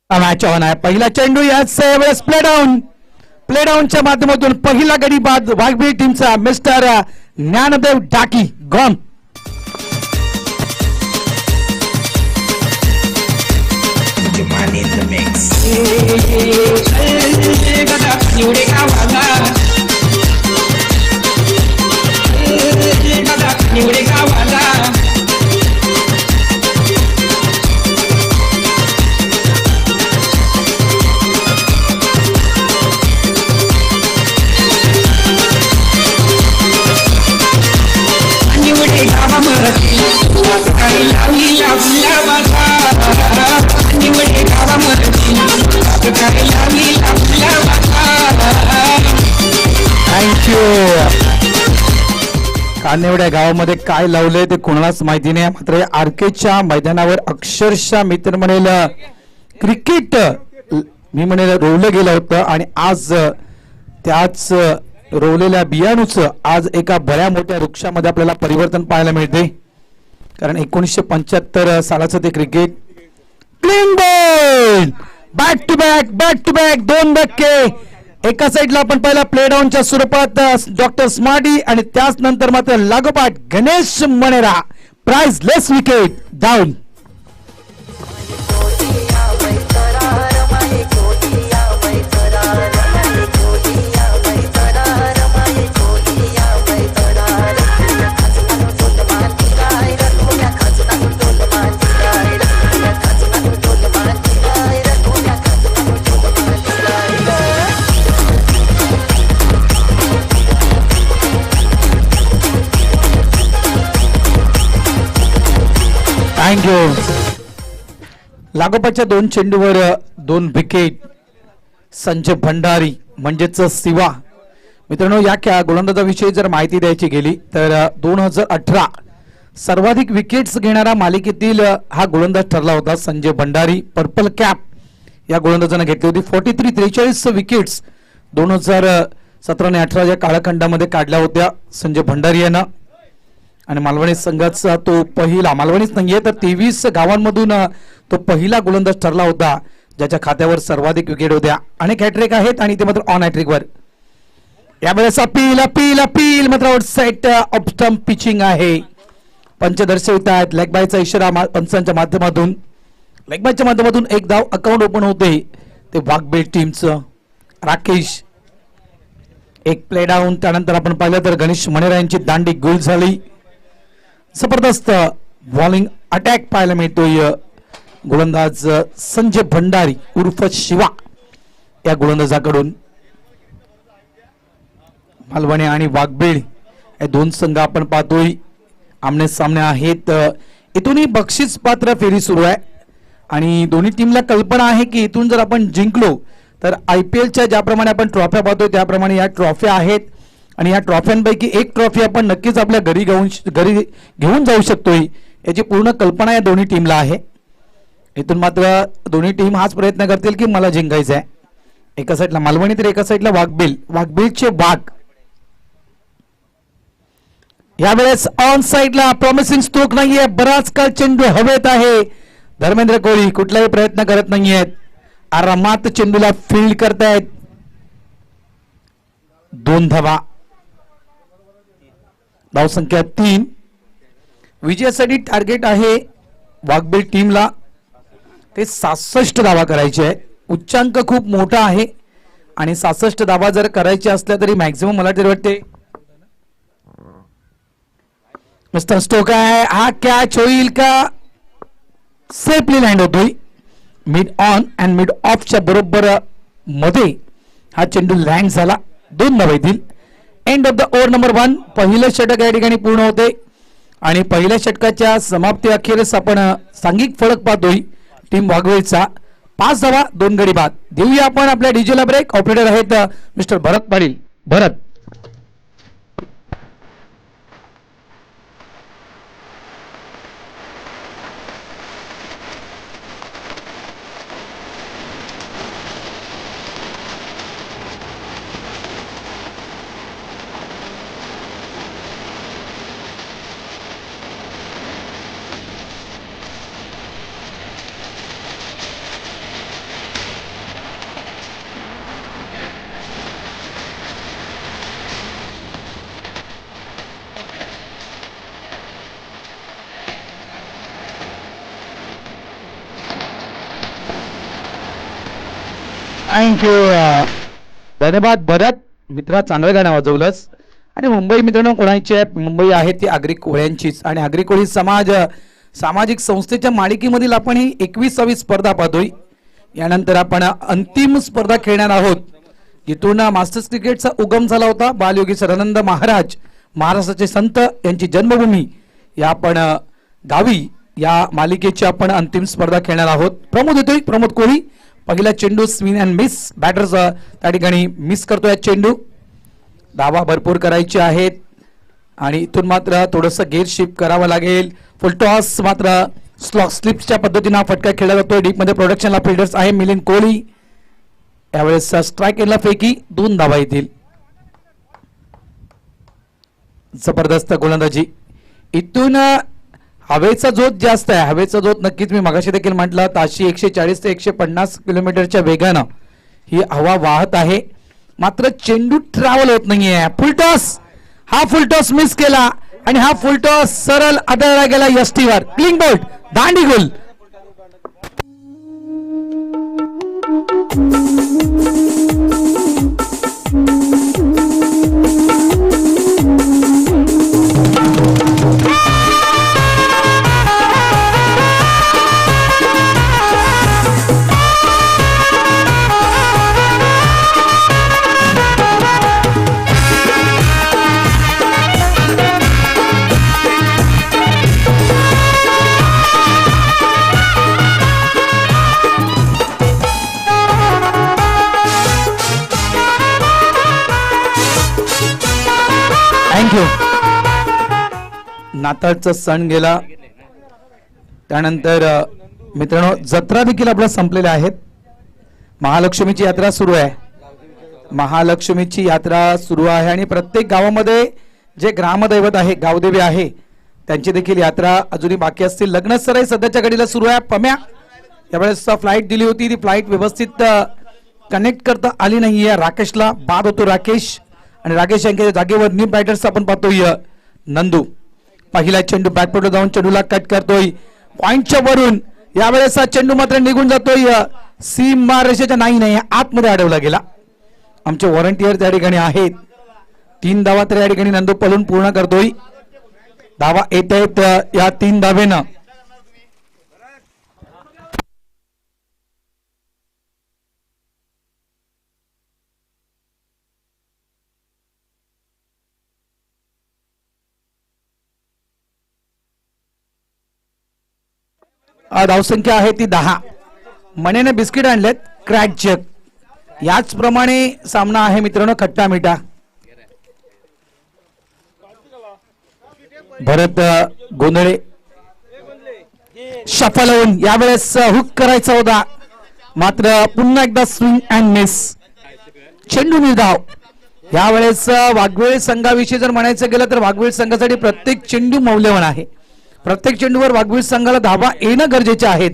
Match on आहे. पहिला चेंडू याच वेळेस प्ले डाऊनच्या माध्यमातून पहिला गडी बाद वाघबीळ टीमचा मिस्टर ज्ञानदेव डाकी गॉन. कान्हेवड्या गावामध्ये काय लावलंय ते कोणालाच माहिती नाही. मात्र आरकेच्या मैदानावर अक्षरशः मित्र म्हणेल क्रिकेट मी म्हणेल रोवलं गेलं होतं आणि आज त्याच रोवलेल्या बियाणूचं आज एका बऱ्या मोठ्या वृक्षामध्ये आपल्याला परिवर्तन पाहायला मिळते. कारण 1975 सालाचं ते cricket clean bowl back to back 2 धक्के. एका साइडला आपण पहिला प्ले डाऊनच्या स्वरूपात डॉक्टर स्मार्टी आणि त्याच नंतर मात्र लागोपाठ Ganesh Manera priceless wicket down. Thank you. लागोपाठच्या 2 चेंडूवर 2 विकेट. संजय भंडारी म्हणजेच शिवा. मित्रांनो या गोलंदाजाविषयी जर माहिती द्यायची गेली तर 2018 सर्वाधिक विकेट्स घेणारा मालिकेतील हा गोलंदाज ठरला होता. संजय भंडारी पर्पल कॅप या गोलंदाजाने घेतली होती. 43 विकेट्स 2017 आणि 18 या कालखंडामध्ये काढल्या होत्या संजय भंडारी यांना. आणि मालवणी संघाचा तो पहिला, मालवणीच नाहीये तर 23 गावांमधून तो पहिला गोलंदाज ठरला होता ज्याच्या खात्यावर सर्वाधिक विकेट होत्या. अनेक हॅट्रिक आहेत आणि ते मात्र ऑन हॅट्रिक वर. यावेळेस अपील मात्र आउटसाइड ऑफ स्टंप पिचिंग आहे. पंच दर्शवित आहेत. लेग बायचा इशारा पंचांच्या माध्यमातून. लेग बायच्या माध्यमातून एक धाव अकाउंट ओपन होते ते वाघबीळ टीमचं. राकेश एक प्ले डाऊन. त्यानंतर आपण पाहिलं तर गणेश मणेरा यांची दांडी गोल झाली. जबरदस्त बॉलिंग अटॅक पाहायला मिळतोय गोलंदाज संजय भंडारी उर्फ शिवा या गोलंदाजाकडून. मालवणी आणि वाघबीळ हे 2 संघ आपण पाहतोय आमने सामने आहेत. इथूनही बक्षीस पात्र फेरी सुरू आहे आणि दोन्ही टीमला कल्पना आहे की इथून जर आपण जिंकलो तर IPLच्या ज्याप्रमाणे आपण ट्रॉफ्या पाहतोय त्याप्रमाणे या ट्रॉफ्या आहेत आणि या ट्रॉफ्यांपैकी एक ट्रॉफी आपण नक्कीच आपल्या घरी घेऊन जाऊ शकतोय याची पूर्ण कल्पना या दोन्ही टीमला आहे. इथून मात्र दोन्ही टीम हाच प्रयत्न करतील की मला जिंकायचं आहे. एका साईडला मालवणी तर एका साईडला वाघबीळचे वाघ. यावेळेस ऑन साईडला प्रॉमिसिंग स्ट्रोक नाहीये. बराच काळ चेंडू हवेत आहे. धर्मेंद्र कोहली कुठलाही प्रयत्न करत नाहीयेत. आरामात चेंडूला फील्ड करतायत. 2 धावा. धावसंख्या 3. विजयासाठी टार्गेट आहे वाघबीळ टीमला ते 67 धावा करायचे आहे. उच्चांक खूप मोठा आहे आणि 67 धावा जर करायचे असल्या तरी मॅक्झिमम मला तरी वाटते मिस्टर स्टोक आहे. हा कॅच होईल का? सेफली लँड होतोय. मिड ऑन अँड मिड ऑफच्या बरोबर मध्ये हा चेंडू लँड झाला. 2 धावा येतील. End of the over number 1. पहिलं षटक या ठिकाणी पूर्ण होते आणि पहिल्या षटकाच्या समाप्ती अखेरीस आपण सांघिक फलक पाहतोय टीम वाघबीळचा. 5 धावा 2 गडी बाद. देऊया आपण आपल्या डीजेला ब्रेक. ऑपरेटर आहेत मिस्टर भरत पाटील. भरत. थँक्यू. धन्यवाद भरत मित्रा, चांगलं गाणं वाजवलंस. आणि मुंबई मित्रांनो कोणाची आहे? मुंबई आहे ती आगरी कोळ्यांचीच. आणि आगरी कोळी समाज सामाजिक संस्थेच्या मालिकेमधील आपण ही 21वी स्पर्धा पाहतोय. यानंतर आपण अंतिम स्पर्धा खेळणार आहोत, जिथून मास्टर्स क्रिकेटचा उगम झाला होता. बालयोगी सदानंद महाराज, महाराष्ट्राचे संत यांची जन्मभूमी या आपण गावी या मालिकेची आपण अंतिम स्पर्धा खेळणार आहोत. प्रमोद येतोय, प्रमोद कोळी. पहिला चेंडू स्विंग अँड मिस. बॅटर्स त्या ठिकाणी मिस करतोय चेंडू. धावा भरपूर करायचे आहेत आणि इथून मात्र थोडंसं गेअर शिफ्ट करावं लागेल. फुलटॉस मात्र स्लिप्सच्या पद्धतीने फटका खेळला जातोय. डीप मध्ये प्रोडक्शनला फिल्डर्स आहे मिलिंद कोहली. यावेळेस स्ट्राईक एंडला फेकी, 2 धावा येतील. जबरदस्त गोलंदाजी. इथून हवेचा जोत जास्त आहे. हवेचा जोत नक्कीच मी मगाशी देखील म्हटलं, ताशी 140 ते 150 किलोमीटरच्या वेगानं ही हवा वाहत आहे. मात्र चेंडू ट्रॅव्हल होत नाहीये. फुलटॉस, हा फुलटॉस मिस केला आणि हा फुलटॉस सरळ आदळला गेला यष्टीवर. क्लीन बोल्ट, दांडी गोल. थँक्यू. नाताळचा सण गेला, त्यानंतर मित्रांनो जत्रा देखील आपल्या संपलेल्या आहेत. महालक्ष्मीची यात्रा सुरू आहे. महालक्ष्मीची यात्रा सुरू आहे आणि प्रत्येक गावामध्ये जे ग्रामदैवत आहे, गावदेवी आहे, त्यांची देखील यात्रा अजूनही बाकी असतील. लग्न सराई सध्याच्या घडीला सुरू आहे. पम्या यावेळेस फ्लाईट दिली होती, ती फ्लाईट व्यवस्थित कनेक्ट करता आली नाहीये. राकेशला बाद होतो राकेश, आणि राकेश यांच्या जागेवर न्यू बॅटर्स आपण पाहतोय नंदू. पहिला चेंडू बॅकफुटवर जाऊन चेंडूला कट करतोय पॉइंटच्या वरून. यावेळेस हा चेंडू मात्र निघून जातोय सीमा रेषेच्या नाही आतमध्ये अडवला गेला. आमचे व्हॉलंटियर त्या ठिकाणी आहेत. 3 धावा तर या ठिकाणी नंदू पलून पूर्ण करतोय. धावा येत आहेत या 3 धावेनं. धावसंख्या आहे ती 10. मनेने बिस्किट आणलेत क्रॅक जग. याचप्रमाणे सामना आहे मित्रांनो खट्टा मिठा. भरत गोंधळे शफल होऊन यावेळेस हुक करायचा होता, मात्र पुन्हा एकदा स्विंग अँड मिस. चेंडू निर्धाव. यावेळेस वाघवेळ संघाविषयी जर म्हणायचं गेलं तर वाघवेळ संघासाठी प्रत्येक चेंडू मौल्यवान आहे. प्रत्येक चेंडूवर वाघवीर संघाला धावा येणं गरजेचे आहेत.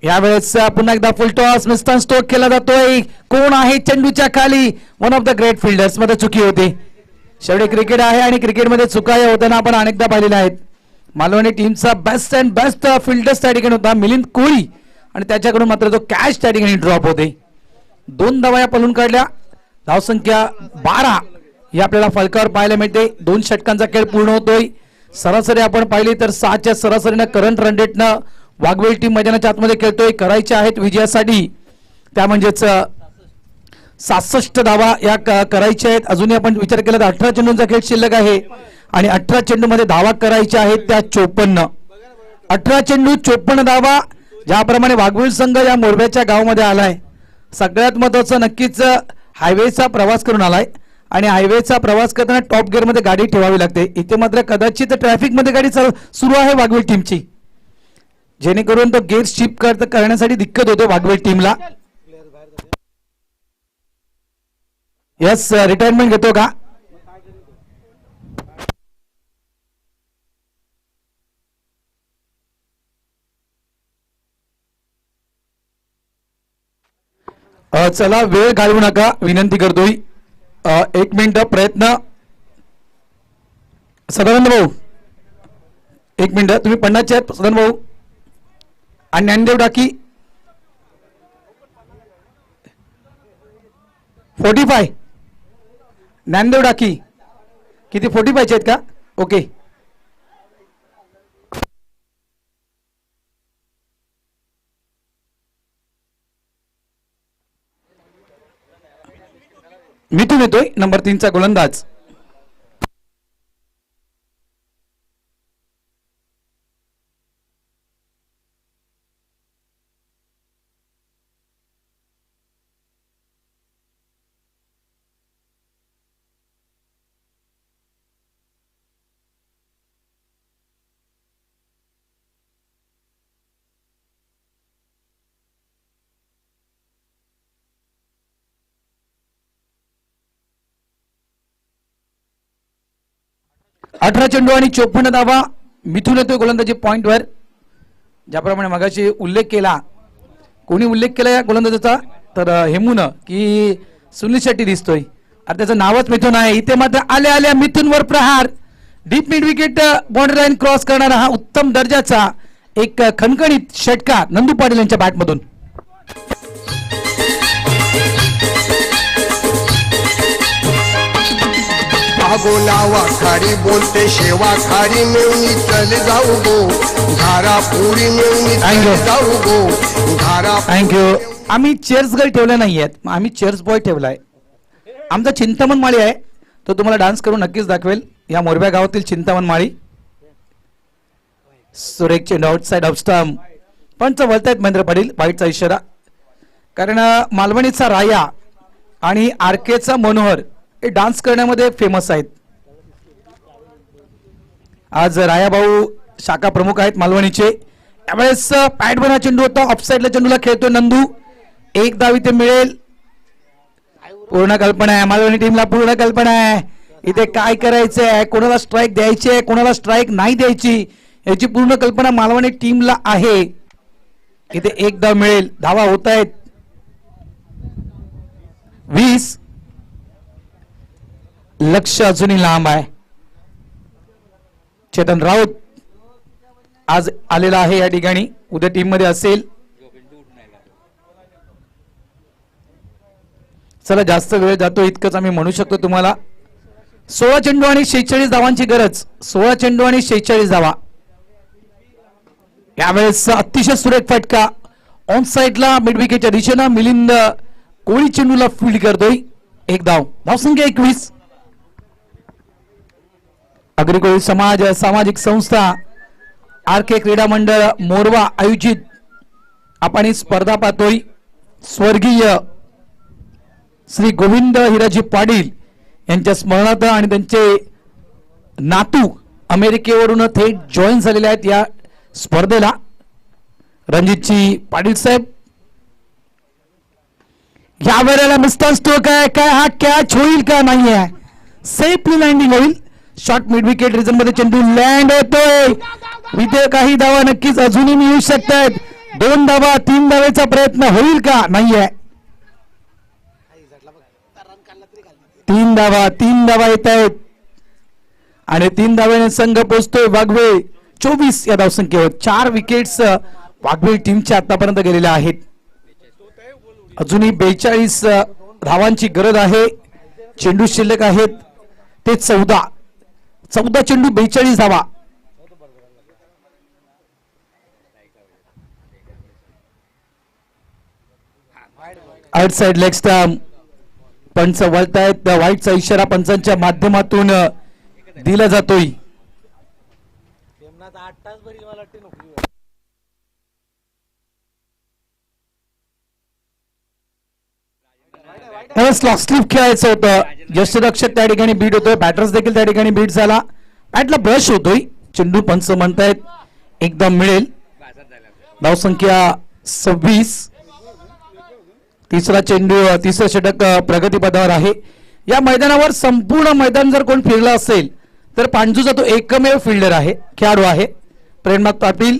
यावेळेस पुन्हा एकदा फुलटॉस मिस्टर स्टोक केला जातोय. कोण आहे चेंडूच्या खाली? One of the great fielders मध्ये चुकी होते. शेवटी क्रिकेट आहे आणि क्रिकेटमध्ये चुका होताना आपण अनेकदा पाहिलेल्या आहेत. मालवणी टीमचा बेस्ट अँड बेस्ट फिल्डर्स त्या ठिकाणी होता मिलिंद कोहली, आणि त्याच्याकडून मात्र तो कॅच त्या ठिकाणी ड्रॉप होते. 2 धावा पळून काढल्या. धावसंख्या 12 ही आपल्याला फलकावर पाहायला मिळते. 2 षटकांचा खेळ पूर्ण होतोय. सरासरी आपण पाहिली तर 6च्या सरासरीनं करंट रन रेटनं वाघवेल टीम मैदानाच्या आतमध्ये खेळतोय. करायच्या आहेत विजयासाठी, त्या म्हणजेच 67 धावा या करायच्या आहेत. अजूनही आपण विचार केला तर 18 चेंडूंचा खेळ शिल्लक आहे आणि 18 चेंडू मध्ये धावा करायच्या आहेत त्या 54. 18 चेंडू 54 धावा. ज्याप्रमाणे वाघवेल संघ या मोरब्याच्या गावामध्ये आलाय, सगळ्यात महत्वाचं नक्कीच हायवेचा प्रवास करून आलाय आणि हायवेचा प्रवास करताना टॉप गिअर मध्ये गाडी ठेवावी लागते. इथे मात्र कदाचित ट्रॅफिक मध्ये गाडी सुरू आहे वाघवेल टीमची, जेणेकरून तो गिअर शिफ्ट करण्यासाठी दिक्कत होते वाघवेल टीमला. यस, रिटायरमेंट घेतो का? चला वेळ घालवू नका, विनंती करतोय. 1 मिनिट प्रयत्न. सदानंद भाऊ 1 मिनिट, तुम्ही पन्नासचे आहेत सदानंद भाऊ आणि ज्ञानदेव डाकी. 45 ज्ञानदेव डाकी किती 45 आहेत का? ओके. मिथून येतोय नंबर 3 चा गोलंदाज. अठरा चेंडू आणि 54 धावा. मिथून येतोय गोलंदाजी पॉइंटवर. ज्याप्रमाणे मगाशी उल्लेख केला, कोणी उल्लेख केला या गोलंदाजाचा तर हेमून की सुनील शेट्टी दिसतोय आणि त्याचं नावच मिथून आहे. इथे मात्र आल्या आल्या मिथूनवर प्रहार. Deep mid wicket boundary line cross करणारा हा उत्तम दर्जाचा एक खणखणीत षटकार नंदू पाटील यांच्या बॅटमधून. बोलावा खारी बोलते शेवा खारी मिळून चले जाऊ गो धारा पुरी मिळून चले जाऊ गो धारा. थँक्यू. आम्ही चेअर्स गर्ल ठेवल्या नाहीयेत, आम्ही चेअर्स बॉय ठेवलाय. आमचा चिंतामण माळी आहे, तो तुम्हाला डान्स करून नक्कीच दाखवेल. या मोरब्या गावातील चिंतामण माळी. सुरेख चेंडू आउटसाइड ऑफ स्टंप. पंच वळतायत महेंद्र पाटील. वाईटचा इशारा, कारण मालवणीचा राया आणि आरकेचा मनोहर हे डान्स करण्यामध्ये फेमस आहेत. आज राया भाऊ शाखा प्रमुख आहेत मालवणीचे. त्यावेळेस पॅट बना चेंडू होता, ऑफसाईडला चेंडूला खेळतोय नंदू. एक धाव इथे मिळेल. पूर्ण कल्पना आहे मालवणी टीमला, पूर्ण कल्पना आहे इथे काय करायचं आहे, कोणाला स्ट्राईक द्यायची आहे, कोणाला स्ट्राईक नाही द्यायची याची पूर्ण कल्पना मालवणी टीमला आहे. इथे एक धाव मिळेल. धावा होत आहेत 20. लक्ष अजूनही लांब आहे. चेतन राऊत आज आलेला आहे या ठिकाणी, उद्या टीम मध्ये असेल. चला जास्त वेळ जातो इतकंच आम्ही म्हणू शकतो तुम्हाला. 16 चेंडू आणि 46 धावांची गरज. 16 चेंडू आणि 46 धावा. यावेळेस अतिशय सुरेख फटका ऑन साइडला मिड विकेटच्या दिशेनं. मिलिंद कोळी चेंडूला फील्ड करतोय. एक धाव. धावसंख्या 21. अग्रिकोळी समाज सामाजिक संस्था आरके क्रीडा मंडळ मोरवा आयोजित आपण ही स्पर्धा पाहतोय. स्वर्गीय श्री गोविंद हिराजी पाटील यांच्या स्मरणार्थ आणि त्यांचे नातू अमेरिकेवरून थेट जॉईन झालेले आहेत या स्पर्धेला. रणजितजी पाटील साहेब या वेळेला मिस्टर स्ट्रोक आहे काय, हा कॅच होईल का नाही आहे. सेफली लँडिंग होईल. शॉर्ट मिड विकेट रिजन मध्ये चेंडू लँड होतोय. इथे काही धावा नक्कीच अजूनही मिळू शकतात. 2 धावा 3 धावेचा प्रयत्न होईल का नाहीये. 3 धावा येत आहेत आणि 3 धाव्याने संघ पोहोचतोय वाघवे 24 या धावसंख्येवर. 4 विकेट्स वाघवे टीमच्या आतापर्यंत गेलेल्या आहेत. अजूनही 42 धावांची गरज आहे. चेंडू शिल्लक आहेत ते 14 चेंडू 42 धावा. Outside leg stump. पंच वळतायत. वाईटचा इशारा पंचांच्या माध्यमातून दिला जातोय. स्लॉक स्लिप खेळायचं होतं. यष्टीरक्षक त्या ठिकाणी बीट होतोय. बॅटर्स देखील त्या ठिकाणी बीट झाला. बॅटला ब्रश होतोय. चेंडू पंच म्हणतायत एकदम मिळेल. धावसंख्या 26. तिसरा षटक प्रगतीपथावर आहे. या मैदानावर संपूर्ण मैदान जर कोण फिरला असेल तर पांजूचा तो एकमेव फिल्डर आहे, खेळाडू आहे प्रेमनाथ पाटील,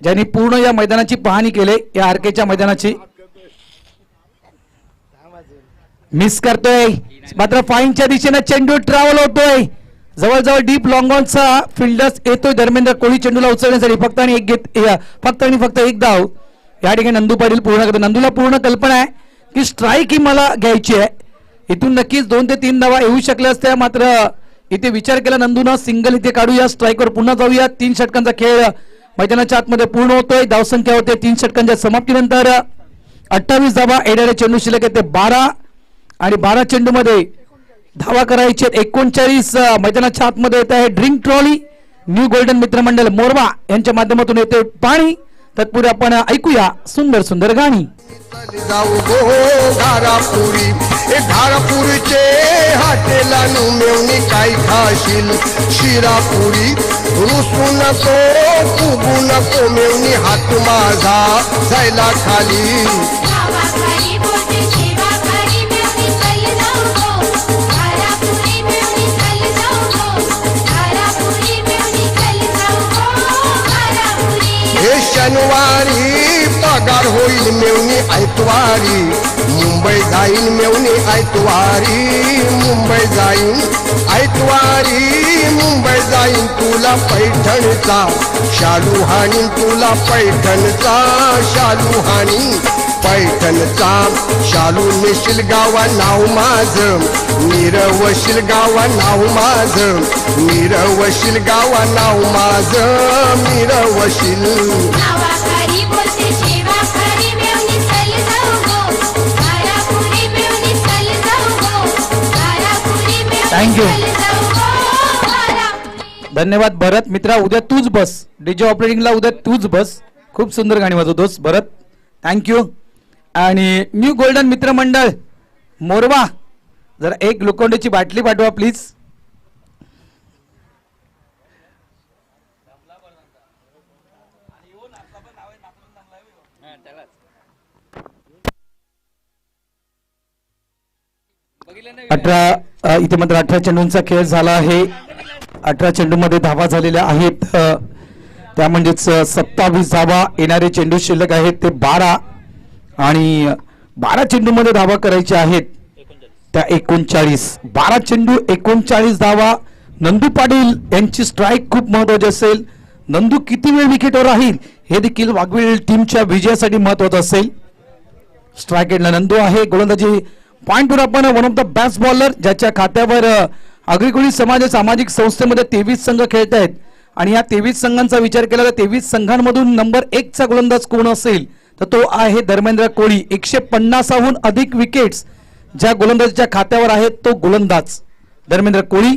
ज्यांनी पूर्ण या मैदानाची पाहणी केली. या आरकेच्या मैदानाची मिस करतोय मात्र फाईनच्या दिशेने चेंडू ट्रॅव्हल होतोय. जवळजवळ डीप लॉंग ऑनचा फिल्डर्स येतोय. धर्मेंद्र कोळी चेंडूला उचलण्यासाठी फक्त आणि फक्त एक धाव या ठिकाणी नंदू पाटील पूर्ण करतो. नंदूला पूर्ण कल्पना आहे की स्ट्राईक ही मला घ्यायची आहे. इथून नक्कीच 2 ते 3 धावा येऊ शकल्या असत्या, मात्र इथे विचार केला नंदून सिंगल इथे काढूया, स्ट्राईकवर पुन्हा जाऊया. 3 षटकांचा खेळ मैदानाच्या आतमध्ये पूर्ण होतोय. धावसंख्या होते 3 षटकांच्या समाप्तीनंतर 28 धावा येणारे चेंडू शिल्लक आहे ते 12 आणि 12 चेंडूमध्ये धावा करायचे 39. मैदानाच्या आतमध्ये येत आहे ड्रिंक ट्रॉली. न्यू गोल्डन मित्रमंडळ मोरवा यांच्या माध्यमातून येते पाणी. तत्पूर्वी आपण ऐकूया सुंदर सुंदर गाणी. जाऊ गो घारापुरी घारापुरीचे हाटेला मेवणी काय खाशील शिरापुरी रुसू नको फुगू नको मेवणी हात माझा जायला खाली. हे शनिवारी पगार होईल मेवणी ऐतवारी मुंबई जाईन मेवणी ऐतवारी मुंबई जाईन ऐतवारी मुंबई जाईन तुला पैठणचा शालू हाणीन तुला पैठणचा शालू हाणीन पैठणचा शालू नेशील गावा नाव माझं निरवशील गावा नाव माझं निरवशील गावा नाव माझं मिरवशील. थँक्यू, धन्यवाद भरत. मित्रा उद्या तूच बस डीजे ऑपरेटिंगला, उद्या तूच बस. खूप सुंदर गाणी वाजवतोस भरत, थँक्यू. आणि न्यू गोल्डन मित्रमंडळ मोरवा जरा एक ग्लुकोंडीची बाटली पाठवा प्लीज. इथे मात्र 18 चेंडूंचा खेळ झाला आहे. 18 चेंडूमध्ये धावा झालेल्या आहेत, त्या म्हणजेच 27 धावा. येणारे चेंडू शिल्लक आहेत ते 12 आणि 12 चेंडूमध्ये धावा करायच्या आहेत त्या 39. 12 चेंडू 39 धावा. नंदू पाटील यांची स्ट्राईक खूप महत्वाची असेल. नंदू किती वेळ विकेटवर राहील हे देखील वाघवेल टीमच्या विजयासाठी महत्वाचं असेल. स्ट्राईक एंडला नंदू आहे. गोलंदाजी पॉइंटवर आपण one of the best bowler ज्याच्या खात्यावर अग्रिकोळी समाज सामाजिक संस्थेमध्ये 23 संघ खेळत आहेत आणि या 23 संघांचा विचार केला तर 23 संघांमधून नंबर 1 चा गोलंदाज कोण असेल तर तो आहे धर्मेंद्र कोळी. 150हून अधिक विकेट्स ज्या गोलंदाजीच्या खात्यावर आहेत तो गोलंदाज धर्मेंद्र कोळी.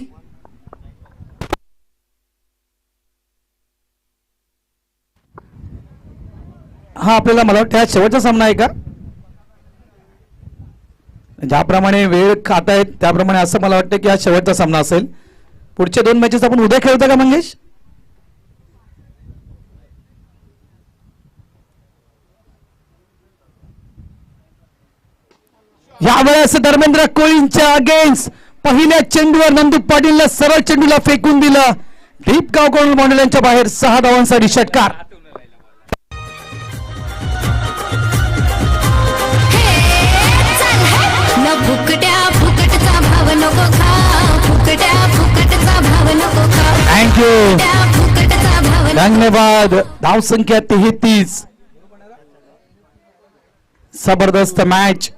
हा आपल्याला मला वाटतं शेवटचा सामना आहे का? ज्याप्रमाणे वेळ खात आहेत त्याप्रमाणे असं मला वाटतं की हा शेवटचा सामना असेल. पुढच्या 2 मॅचेस आपण उद्या खेळतो का मंगेश? यावेळेस धर्मेंद्र कोळींच्या अगेन्स्ट पहिल्या चेंडूवर नंदू पाटीलला सरळ चेंडूला फेकून दिलं. डीप गाव कॉर्नर बाउंड्रीच्या बाहेर 6 धावांसाठी षटकार. थँक्यू, धन्यवाद. धावसंख्या 33. जबरदस्त मॅच,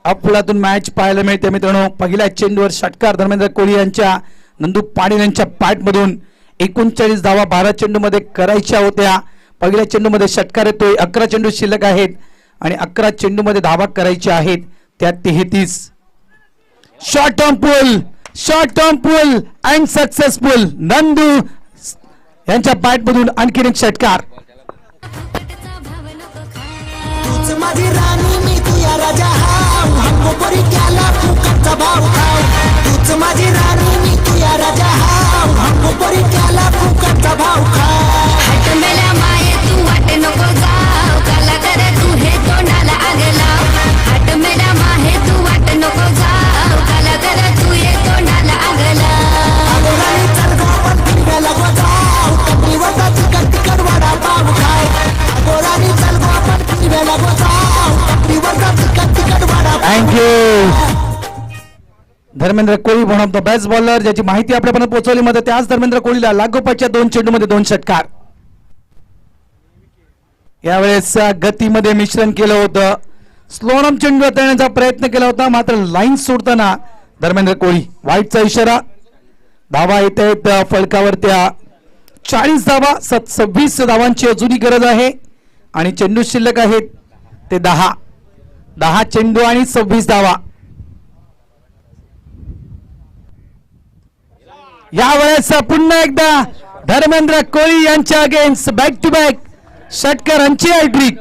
अफलातून मॅच पाहायला मिळते मित्रांनो. पहिल्या चेंडूवर षटकार धर्मेंद्र कोळी यांच्या नंदू पाटील यांच्या पॅटमधून. 39 धावा 12 चेंडूमध्ये करायच्या होत्या. पहिल्या चेंडूमध्ये षटकार येतोय. 11 चेंडू शिल्लक आहेत आणि 11 चेंडूमध्ये धावा करायच्या आहेत त्या 33. Short term pull and successful. Nandu यांच्या बॅटमधून आणखीन एक षटकार. माझी राणी मी तुझ्या राजा हाव हमकोरी त्याला फुकटचा भाव खाव. तूच माझी राणी मी तुझ्या राजा हाव हमकोरी त्याला फुकटचा भाव खाव. हट मेला माये तू वाट नको जाव काला कर तू हे तोंडाला आग लाव. हट मेला माये तू वाट नको जाव काला कर तू हे तोंडाला आग लाव. अगोरानी चल गो आपण फिरायला गो जाव कपरीवरचा चिकन तिकट वडा पाव खाव. अगोरानी चल गो आपण फिरायला गो जाव. Thank you. Dharmendra Koli one of the best bowler ज्याची माहिती आपल्यापर्यंत पोहोचवली मध्ये त्याच धर्मेंद्र कोळीला लागोपाठच्या 2 चेंडूमध्ये 2 षटकार. यावेळेस गतीमध्ये मिश्रण केलं होतं. स्लोनम चेंडू हाताळण्याचा प्रयत्न केला होता, मात्र लाईन सोडताना धर्मेंद्र कोळी. वाईटचा इशारा. धावा येत आहेत फलकावर त्या 40 धावा. 26 धावांची अजूनही गरज आहे आणि चेंडू शिल्लक आहेत ते 10 चेंडू आणि 26 धावा. यावेळेस पुन्हा एकदा धर्मेंद्र कोळी यांच्या अगेन्स्ट बॅक टू बॅक षटकारांची हॅट्रिक.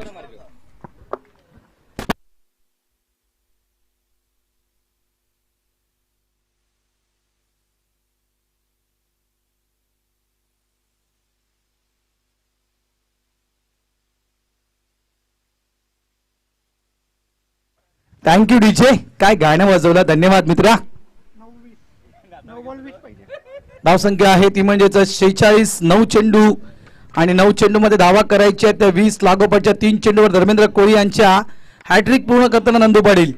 Thank you DJ. काय गाणं वाजवलं, धन्यवाद मित्रा. धावसंख्या आहे ती म्हणजेच 46. 9 चेंडू आणि 9 चेंडू मध्ये धावा करायच्या त्या 20 लागोपाठच्या 3 चेंडूवर धर्मेंद्र कोळी यांच्या हॅट्रिक पूर्ण करताना नंदू पाटील.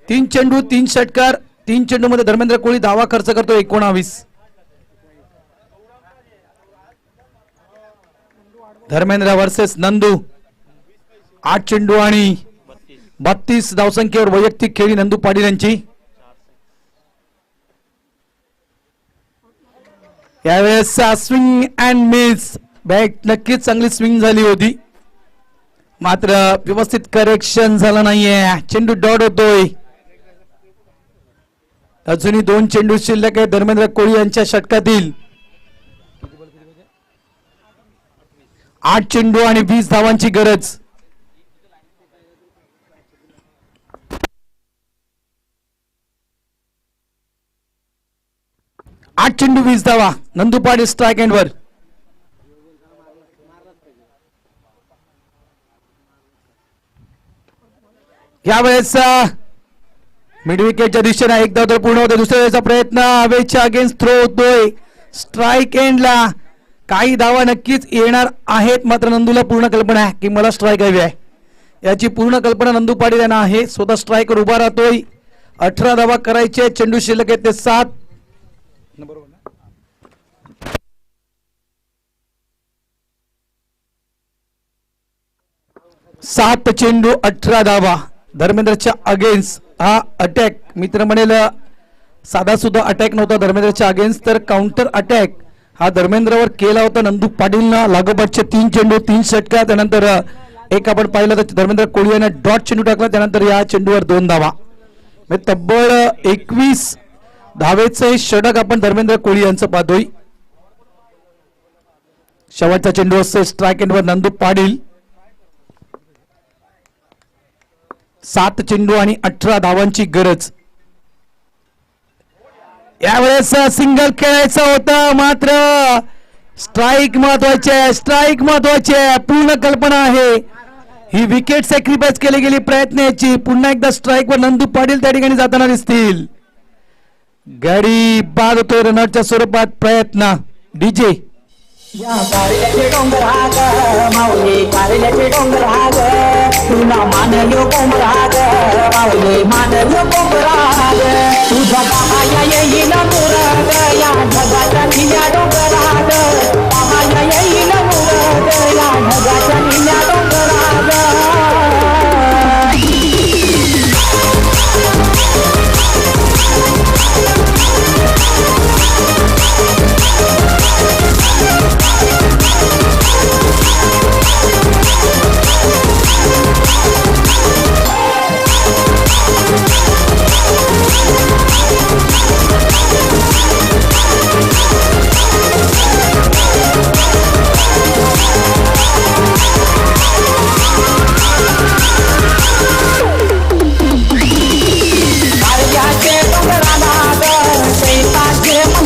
3 चेंडू 3 षटकार. 3 चेंडू मध्ये धर्मेंद्र कोळी धावा खर्च करतो 19. धर्मेंद्र वर्सेस नंदू. 8 चेंडू आणि 32 धावसंख्येवर वैयक्तिक खेळी नंदू पाटील यांची. यावेळेस स्विंग अँड मिस. बॅट नक्कीच चांगली स्विंग झाली होती, मात्र व्यवस्थित करेक्शन झालं नाहीये. चेंडू डॉट होतोय. अजूनही 2 चेंडू शिल्लक आहे धर्मेंद्र कोळी यांच्या षटकातील. 8 चेंडू आणि 20 धावांची गरज. आठ चेंडू 20 धावा. नंदू पाटील स्ट्राईक एंडवर. यावेळेस मिड विकेटच्या दिशेने एक धाव तर पूर्ण होते. दुसऱ्या वेळेचा प्रयत्न हवेच्या अगेन्स्ट थ्रो होतोय स्ट्राईक एंडला. काही धावा नक्कीच येणार आहेत, मात्र नंदूला पूर्ण कल्पना आहे की मला स्ट्राईक हवी आहे. याची पूर्ण कल्पना नंदू पाटील यांना आहे. स्वतः स्ट्राईकवर उभा राहतोय. 18 धावा करायचे. चेंडू शिल्लक आहेत ते 7. 7 चेंडू 18 धावा. धर्मेंद्रच्या अगेन्स्ट हा अटॅक मित्र म्हणेल साधा सुद्धा अटॅक नव्हता धर्मेंद्रच्या अगेन्स्ट, तर काउंटर अटॅक हा धर्मेंद्रवर केला होता नंदू पाटीलनं. लागोपाठचे 3 चेंडू 3 षटकार. त्यानंतर एक आपण पाहिलं तर धर्मेंद्र कोळी याने डॉट चेंडू टाकला. त्यानंतर या चेंडूवर 2 धावा. तब्बल 21 धावेचं हे षटक आपण धर्मेंद्र कोळी यांचं पाहतोय. शेवटचा चेंडू असतो स्ट्राईक एंडवर नंदू पाटील. 7 चेंडू आणि 18 धावांची गरज. यावेळेस सिंगल खेळायचा होता, मात्र स्ट्राईक महत्वाचे आहे. स्ट्राईक महत्वाचे आहे. पूर्ण कल्पना आहे ही विकेट सॅक्रिफाईस केली गेली प्रयत्न याची. पुन्हा एकदा स्ट्राईकवर नंदू पाटील त्या ठिकाणी जाताना दिसतील. गाडी बाद होतोय रनआउटच्या स्वरूपात. प्रयत्न डीजे. या कारल्याचे डोंगराग माऊली कारल्याचे डोंगराग तुला मानलो डोंगराग माऊली मानलो डोंगराग तुझा पाहाया येईल मुरग या ढगाच्या निल्या डोंगराग पाहाया येईल मुरग या ढगाच्या निल्या डोंगराग.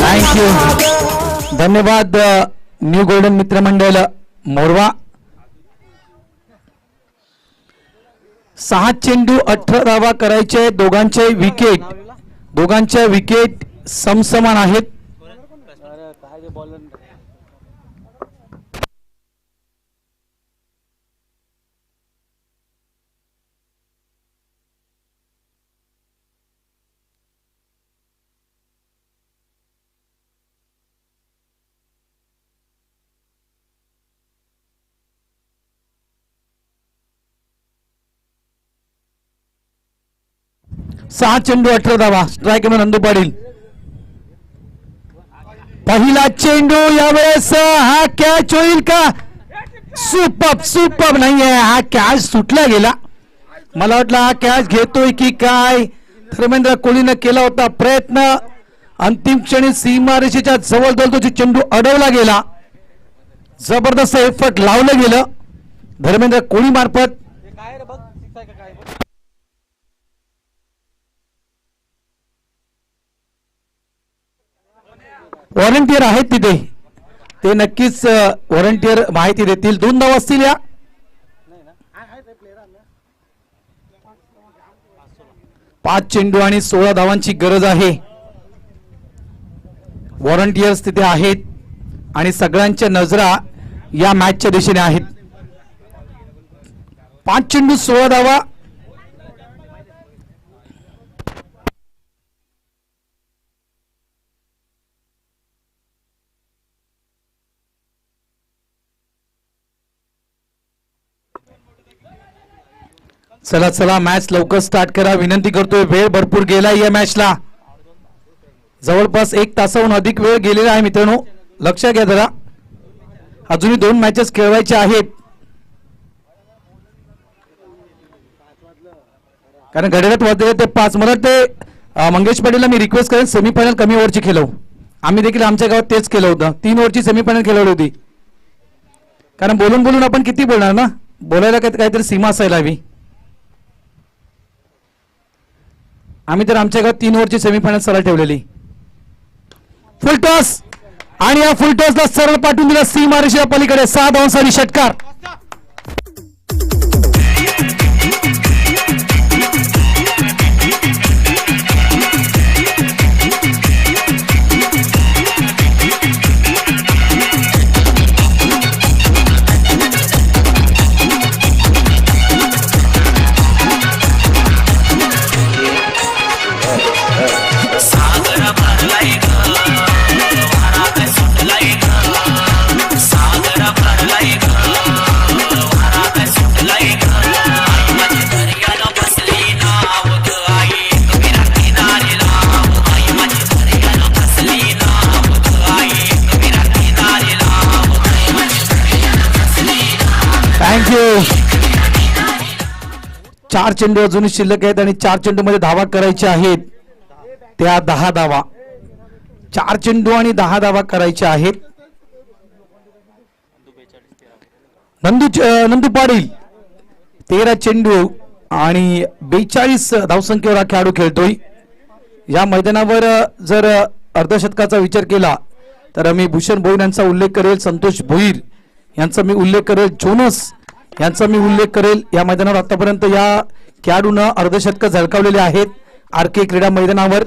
थँक्यू. धन्यवाद न्यू गोल्डन मित्रमंडळ मोरवा. 6 चेंडू 18 धावा करायचे. दोघांच्या विकेट समसमान आहेत. 6 चेंडू 18 धावा. स्ट्राईक नंदू पाटील. पहिला चेंडू यावेळेस हा कॅच होईल का? सुपर नाहीये, हा कॅच सुटला गेला. मला वाटलं हा कॅच घेतोय की काय. धर्मेंद्र कोहलीनं केला होता प्रयत्न. अंतिम क्षणी सीमारेषेच्या जवळ तो चेंडू अडवला गेला. जबरदस्त एफर्ट लावलं गेलं धर्मेंद्र कोहली मार्फत. व्हॉलंटियर आहेत तिथे, ते नक्कीच व्हॉलंटियर माहिती देतील. 2 धावा असतील या. पाच चेंडू आणि 16 धावांची गरज आहे. व्हॉलंटियर्स तिथे आहेत आणि सगळ्यांच्या नजरा या मॅचच्या दिशेने आहेत. 5 चेंडू 16 धावा. चला मॅच लवकर स्टार्ट करा विनंती करतोय. वेळ भरपूर गेला या मॅचला. जवळपास 1 तासाहून अधिक वेळ गेलेला आहे मित्रांनो. लक्षात घ्या जरा, अजूनही 2 मॅचेस खेळवायचे आहेत. कारण घड्याळात वाजले ते 5. मला वाटते मंगेश पाटीलला मी रिक्वेस्ट करेन सेमीफायनल कमी ओव्हरची खेळव. आम्ही देखील आमच्या गावात तेच केलं होतं. 3 ओव्हरची सेमीफायनल खेळवली होती. कारण बोलून आपण किती बोलणार ना, बोलायला काहीतरी सीमा असायला हवी. आम्ही तर आमच्या गावात 3 ओव्हरची सेमीफायनल सरळ ठेवलेली. फुल टॉस आणि या फुल टॉसला सरळ पाठवून दिला सीमारेषेच्या पलीकडे. 6 धावांसाठी षटकार. थँक्यू. 4 चेंडू अजूनही शिल्लक आहेत आणि 4 चेंडू मध्ये धावा करायच्या आहेत. त्या 10 धावा. 4 चेंडू आणि 10 धावा करायच्या आहेत. नंदू पाटील 13 चेंडू आणि 42 धावसंख्येवर हा खेळाडू खेळतोय. या मैदानावर जर अर्धशतकाचा विचार केला तर मी भूषण भोईर यांचा उल्लेख करेल, संतोष भोईर यांचा मी उल्लेख करेल, जोनस यांचा मी उल्लेख करेल. या मैदानावर आतापर्यंत या खेळाडूंना अर्धशतक झळकावलेले आहेत आरके क्रीडा मैदानावर.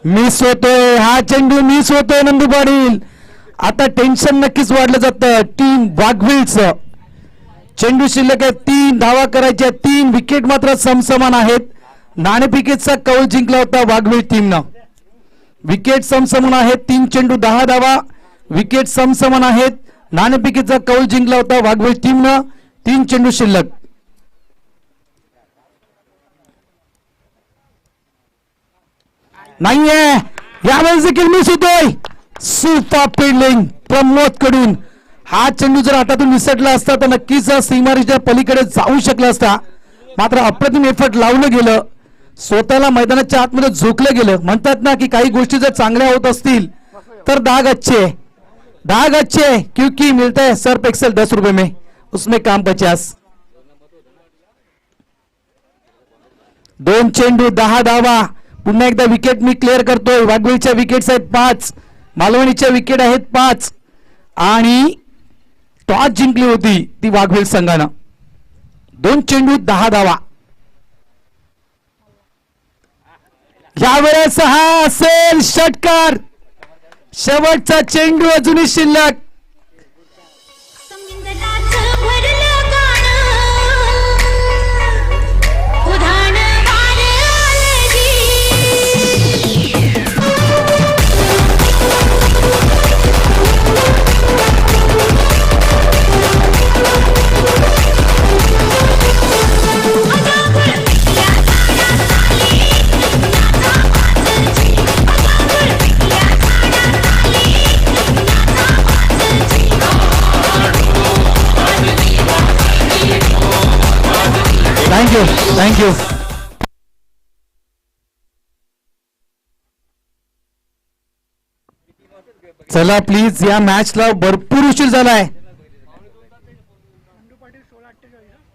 मिस होतोय हा चेंडू, मिस होतोय नंदू पाटील. आता टेन्शन नक्कीच वाढलं जातं टीम वाघविलचं. चेंडू शिल्लक आहे, 3 धावा करायच्या, 3 विकेट मात्र समसमान आहेत. नाणेफेकीचा कौल जिंकला होता वाघविल टीमनं. विकेट समसमान आहेत, 3 चेंडू 10 धावा. विकेट समसमान आहेत. नाणेफेकीचा कौल जिंकला होता वाघविल टीमनं. 3 चेंडू शिल्लक. नाहीये यावेळेस देखील मिस होतोय. सुपर फिल्डिंग प्रमोद कडून. हा चेंडू जर हातातून निसटला असता तर नक्कीच सीमारेषेच्या पलीकडे जाऊ शकला असता. मात्र अप्रतिम एफर्ट लावलं गेलं, स्वतःला मैदानाच्या आतमध्ये झोकलं गेलं. म्हणतात ना की काही गोष्टी जर चांगल्या होत असतील तर दाग अच्छे क्योंकि मिलता है सर्फ एक्सेल 10 रुपए में, उसमें काम 50. 2 चेंडू 10 धावा. पुन्हा एकदा विकेट मी क्लिअर करतोय. वाघविलच्या विकेट्स आहेत 5, मालवणीच्या विकेट आहेत 5 आणि टॉस जिंकली होती ती वाघविल संघानं. 2 चेंडू 10 धावा. यावेळेस हा असेल षटकार. शेवटचा चेंडू अजूनही शिल्लक. थँक्यू. चला प्लीज, या मॅचला भरपूर उशीर झालाय.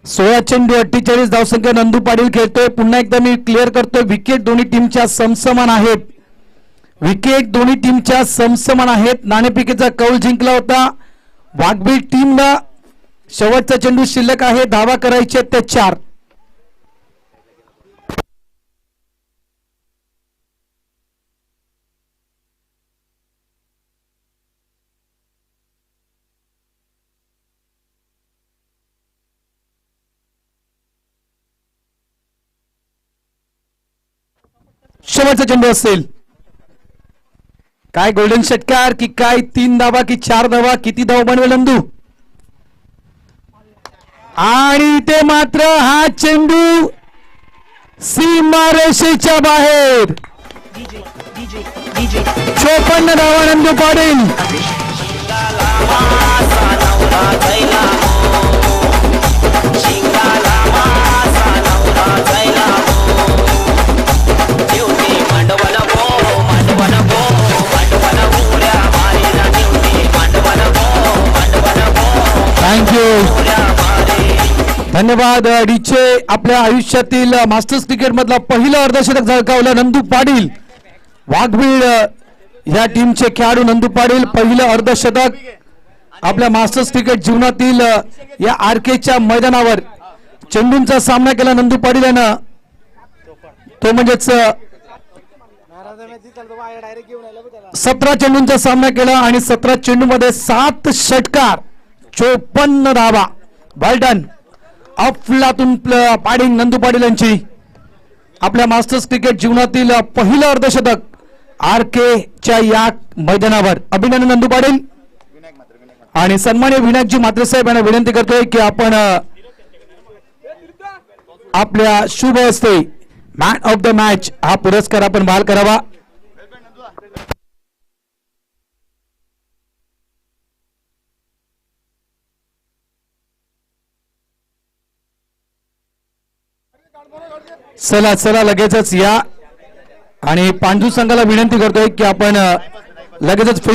16 चेंडू 48 धावसंख्या नंदू पाटील खेळतोय. पुन्हा एकदा मी क्लिअर करतोय, विकेट दोन्ही टीमच्या समसमान आहेत. विकेट दोन्ही टीमच्या समसमान आहेत. नाणेफेकीचा कौल जिंकला होता वाघबीळ टीमला. शेवटचा चेंडू शिल्लक आहे, धावा करायचे ते 4. शेवटचा चेंडू असेल. काय गोल्डन षटकार की काय 3 धावा की 4 धावा, किती धावा बनवेल नंदू? आणि ते मात्र हा चेंडू सीमारेषेच्या बाहेर. 54 धावा नंदू पाटील. थँक्यू, धन्यवाद. डीचे आपल्या आयुष्यातील मास्टर्स क्रिकेट मधला पहिलं अर्धशतक झळकावलं नंदू पाटील. वाघबीळ या टीमचे खेळाडू नंदू पाटील पहिलं अर्धशतक आपल्या मास्टर्स क्रिकेट जीवनातील या आरकेच्या मैदानावर चेंडूंचा सामना केला नंदू पाटील यानं. तो म्हणजेच 17 चेंडूंचा सामना केला आणि 17 चेंडूमध्ये 7 षटकार 54 धावा. वेल डन. अफलातून पाडिंग नंदू पाटील यांची आपल्या मास्टर्स क्रिकेट जीवनातील पहिलं अर्धशतक आरके च्या या मैदानावर. अभिनंदन नंदू पाटील. आणि सन्मान्य विनायकजी म्हात्रे साहेब यांना विनंती करतोय की आपण आपल्या शुभ हस्ते मॅन ऑफ द मॅच हा पुरस्कार आपण बहाल करावा. चला चला लगेचच या. आणि पांडू संघाला विनंती करतोय की आपण लगेचच